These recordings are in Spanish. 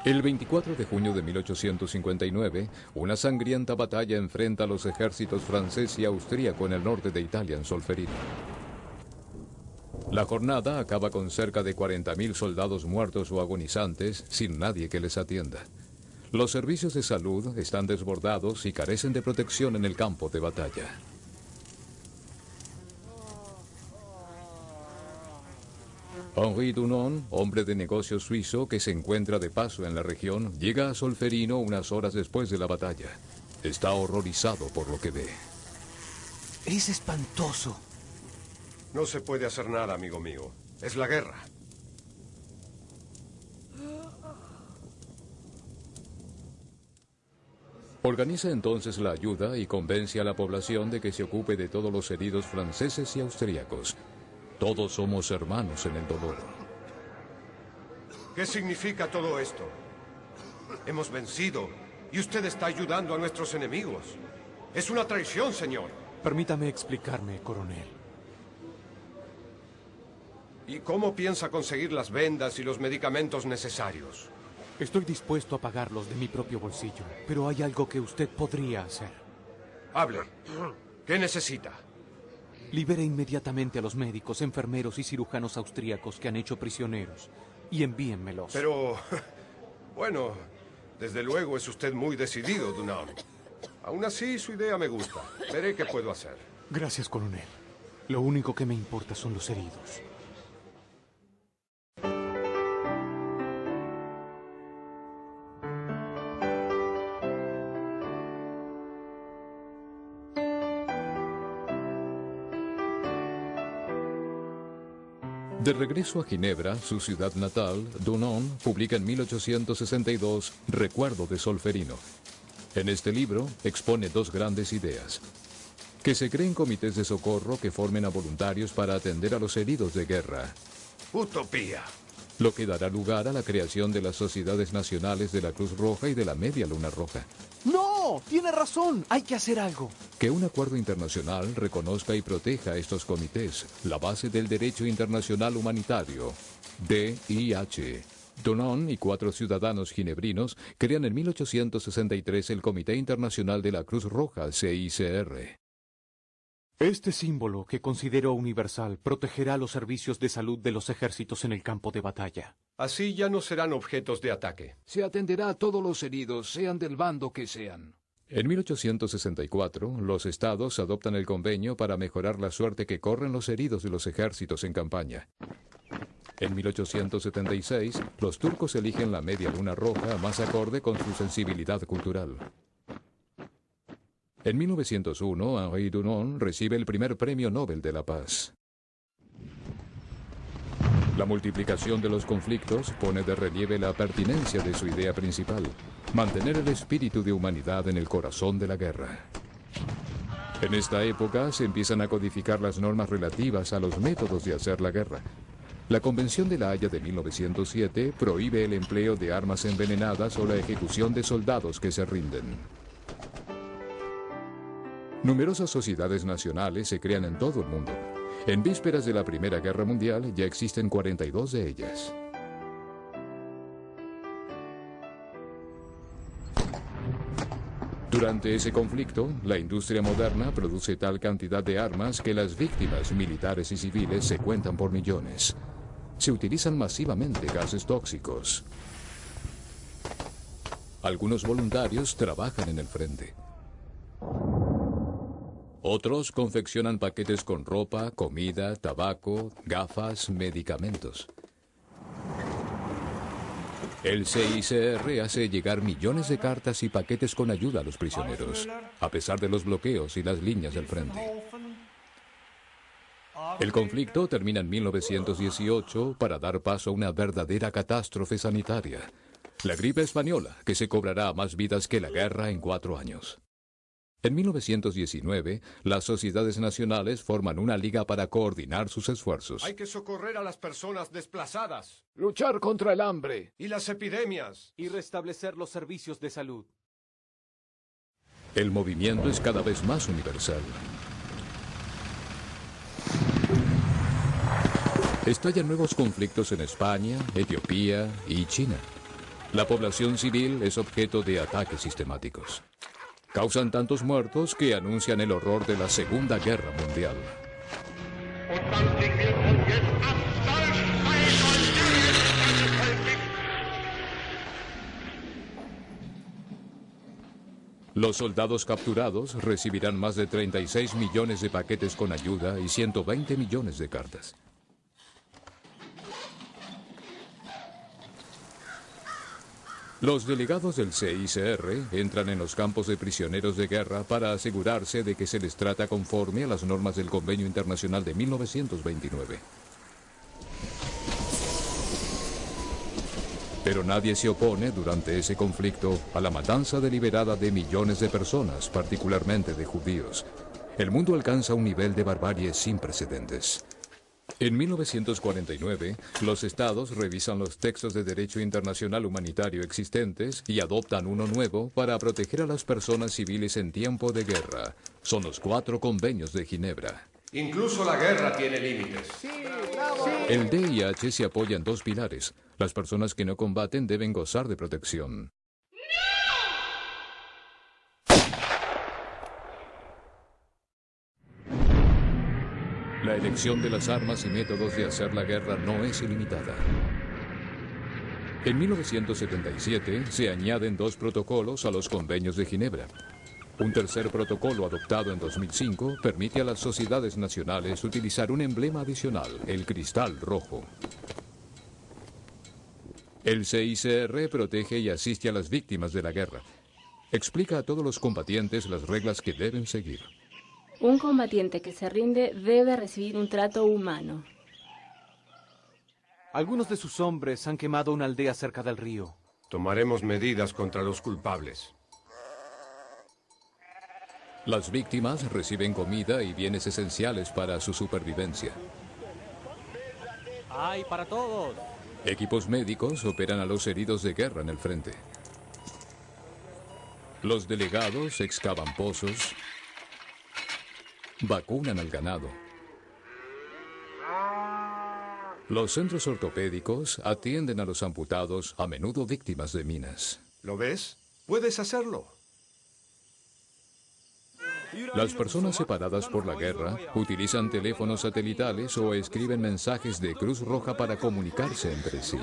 El 24 de junio de 1859, una sangrienta batalla enfrenta a los ejércitos francés y austríaco en el norte de Italia, en Solferino. La jornada acaba con cerca de 40.000 soldados muertos o agonizantes, sin nadie que les atienda. Los servicios de salud están desbordados y carecen de protección en el campo de batalla. Henri Dunant, hombre de negocio suizo que se encuentra de paso en la región, llega a Solferino unas horas después de la batalla. Está horrorizado por lo que ve. Es espantoso. No se puede hacer nada, amigo mío. Es la guerra. Organiza entonces la ayuda y convence a la población de que se ocupe de todos los heridos franceses y austríacos. Todos somos hermanos en el dolor. ¿Qué significa todo esto? Hemos vencido y usted está ayudando a nuestros enemigos. Es una traición, señor. Permítame explicarme, coronel. ¿Y cómo piensa conseguir las vendas y los medicamentos necesarios? Estoy dispuesto a pagarlos de mi propio bolsillo, pero hay algo que usted podría hacer. Hable. ¿Qué necesita? Libere inmediatamente a los médicos, enfermeros y cirujanos austríacos que han hecho prisioneros y envíenmelos. Pero, bueno, desde luego es usted muy decidido, Dunant. Aún así, su idea me gusta. Veré qué puedo hacer. Gracias, coronel. Lo único que me importa son los heridos. De regreso a Ginebra, su ciudad natal, Dunant publica en 1862 Recuerdo de Solferino. En este libro expone dos grandes ideas: que se creen comités de socorro que formen a voluntarios para atender a los heridos de guerra. Utopía. Lo que dará lugar a la creación de las sociedades nacionales de la Cruz Roja y de la Media Luna Roja. ¡No! Tiene razón. Hay que hacer algo. Que un acuerdo internacional reconozca y proteja a estos comités, la base del derecho internacional humanitario, DIH. Dunant y 4 ciudadanos ginebrinos crean en 1863 el Comité Internacional de la Cruz Roja, CICR. Este símbolo, que considero universal, protegerá los servicios de salud de los ejércitos en el campo de batalla. Así ya no serán objetos de ataque. Se atenderá a todos los heridos, sean del bando que sean. En 1864, los estados adoptan el convenio para mejorar la suerte que corren los heridos de los ejércitos en campaña. En 1876, los turcos eligen la Media Luna Roja más acorde con su sensibilidad cultural. En 1901, Henri Dunant recibe el primer Premio Nobel de la Paz. La multiplicación de los conflictos pone de relieve la pertinencia de su idea principal: mantener el espíritu de humanidad en el corazón de la guerra. En esta época se empiezan a codificar las normas relativas a los métodos de hacer la guerra. La Convención de La Haya de 1907 prohíbe el empleo de armas envenenadas o la ejecución de soldados que se rinden. Numerosas sociedades nacionales se crean en todo el mundo. En vísperas de la Primera Guerra Mundial ya existen 42 de ellas. Durante ese conflicto, la industria moderna produce tal cantidad de armas que las víctimas militares y civiles se cuentan por millones. Se utilizan masivamente gases tóxicos. Algunos voluntarios trabajan en el frente. Otros confeccionan paquetes con ropa, comida, tabaco, gafas, medicamentos. El CICR hace llegar millones de cartas y paquetes con ayuda a los prisioneros, a pesar de los bloqueos y las líneas del frente. El conflicto termina en 1918 para dar paso a una verdadera catástrofe sanitaria: la gripe española, que se cobrará más vidas que la guerra en 4 años. En 1919, las sociedades nacionales forman una liga para coordinar sus esfuerzos. Hay que socorrer a las personas desplazadas. Luchar contra el hambre. Y las epidemias. Y restablecer los servicios de salud. El movimiento es cada vez más universal. Estallan nuevos conflictos en España, Etiopía y China. La población civil es objeto de ataques sistemáticos. Causan tantos muertos que anuncian el horror de la Segunda Guerra Mundial. Los soldados capturados recibirán más de 36 millones de paquetes con ayuda y 120 millones de cartas. Los delegados del CICR entran en los campos de prisioneros de guerra para asegurarse de que se les trata conforme a las normas del Convenio Internacional de 1929. Pero nadie se opone durante ese conflicto a la matanza deliberada de millones de personas, particularmente de judíos. El mundo alcanza un nivel de barbarie sin precedentes. En 1949, los estados revisan los textos de derecho internacional humanitario existentes y adoptan uno nuevo para proteger a las personas civiles en tiempo de guerra. Son los 4 convenios de Ginebra. Incluso la guerra tiene límites. El DIH se apoya en 2 pilares. Las personas que no combaten deben gozar de protección. La elección de las armas y métodos de hacer la guerra no es ilimitada. En 1977 se añaden 2 protocolos a los convenios de Ginebra. Un tercer protocolo adoptado en 2005 permite a las sociedades nacionales utilizar un emblema adicional, el cristal rojo. El CICR protege y asiste a las víctimas de la guerra. Explica a todos los combatientes las reglas que deben seguir. Un combatiente que se rinde debe recibir un trato humano. Algunos de sus hombres han quemado una aldea cerca del río. Tomaremos medidas contra los culpables. Las víctimas reciben comida y bienes esenciales para su supervivencia. ¡Ay, para todos! Equipos médicos operan a los heridos de guerra en el frente. Los delegados excavan pozos, vacunan al ganado. Los centros ortopédicos atienden a los amputados, a menudo víctimas de minas. ¿Lo ves? Puedes hacerlo. Las personas separadas por la guerra utilizan teléfonos satelitales o escriben mensajes de Cruz Roja para comunicarse entre sí.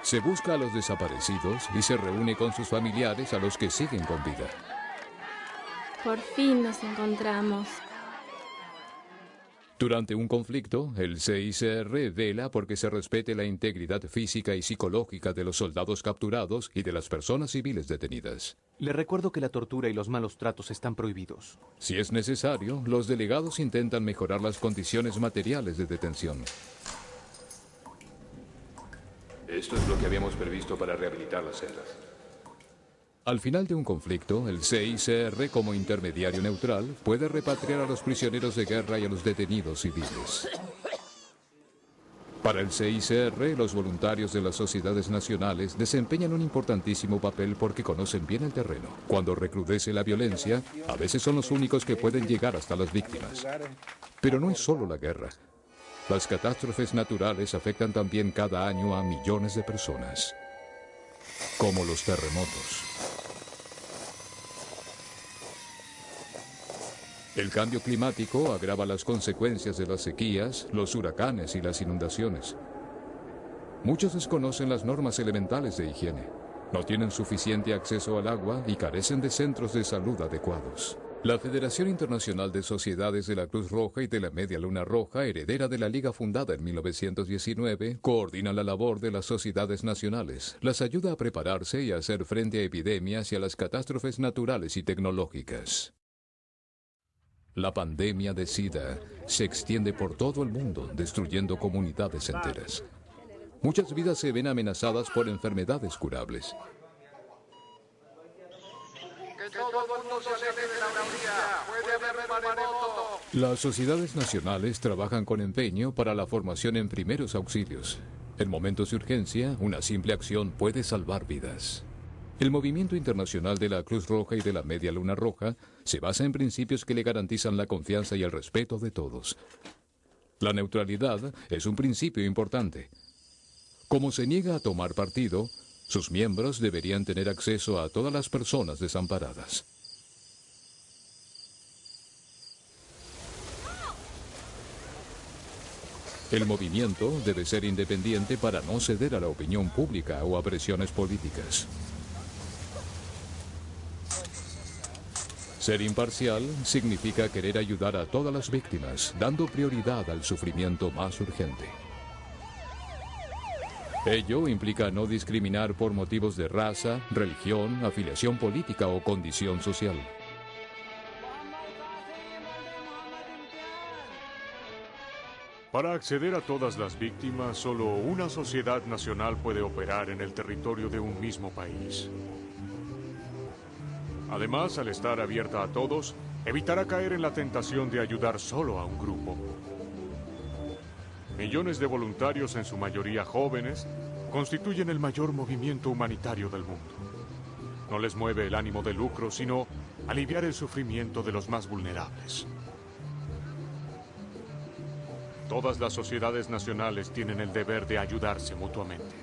Se busca a los desaparecidos y se reúne con sus familiares a los que siguen con vida. Por fin nos encontramos. Durante un conflicto, el CICR vela porque se respete la integridad física y psicológica de los soldados capturados y de las personas civiles detenidas. Le recuerdo que la tortura y los malos tratos están prohibidos. Si es necesario, los delegados intentan mejorar las condiciones materiales de detención. Esto es lo que habíamos previsto para rehabilitar las celdas. Al final de un conflicto, el CICR, como intermediario neutral, puede repatriar a los prisioneros de guerra y a los detenidos civiles. Para el CICR, los voluntarios de las sociedades nacionales desempeñan un importantísimo papel porque conocen bien el terreno. Cuando recrudece la violencia, a veces son los únicos que pueden llegar hasta las víctimas. Pero no es solo la guerra. Las catástrofes naturales afectan también cada año a millones de personas, como los terremotos. El cambio climático agrava las consecuencias de las sequías, los huracanes y las inundaciones. Muchos desconocen las normas elementales de higiene, no tienen suficiente acceso al agua y carecen de centros de salud adecuados. La Federación Internacional de Sociedades de la Cruz Roja y de la Media Luna Roja, heredera de la Liga fundada en 1919, coordina la labor de las sociedades nacionales, las ayuda a prepararse y a hacer frente a epidemias y a las catástrofes naturales y tecnológicas. La pandemia de SIDA se extiende por todo el mundo, destruyendo comunidades enteras. Muchas vidas se ven amenazadas por enfermedades curables. Las sociedades nacionales trabajan con empeño para la formación en primeros auxilios. En momentos de urgencia, una simple acción puede salvar vidas. El movimiento internacional de la Cruz Roja y de la Media Luna Roja se basa en principios que le garantizan la confianza y el respeto de todos. La neutralidad es un principio importante. Como se niega a tomar partido, sus miembros deberían tener acceso a todas las personas desamparadas. El movimiento debe ser independiente para no ceder a la opinión pública o a presiones políticas. Ser imparcial significa querer ayudar a todas las víctimas, dando prioridad al sufrimiento más urgente. Ello implica no discriminar por motivos de raza, religión, afiliación política o condición social. Para acceder a todas las víctimas, solo una sociedad nacional puede operar en el territorio de un mismo país. Además, al estar abierta a todos, evitará caer en la tentación de ayudar solo a un grupo. Millones de voluntarios, en su mayoría jóvenes, constituyen el mayor movimiento humanitario del mundo. No les mueve el ánimo de lucro, sino aliviar el sufrimiento de los más vulnerables. Todas las sociedades nacionales tienen el deber de ayudarse mutuamente.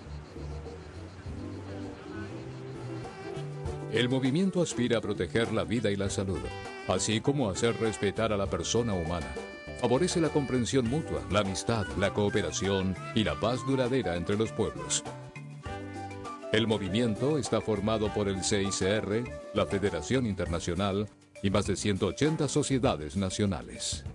El movimiento aspira a proteger la vida y la salud, así como a hacer respetar a la persona humana. Favorece la comprensión mutua, la amistad, la cooperación y la paz duradera entre los pueblos. El movimiento está formado por el CICR, la Federación Internacional y más de 180 sociedades nacionales.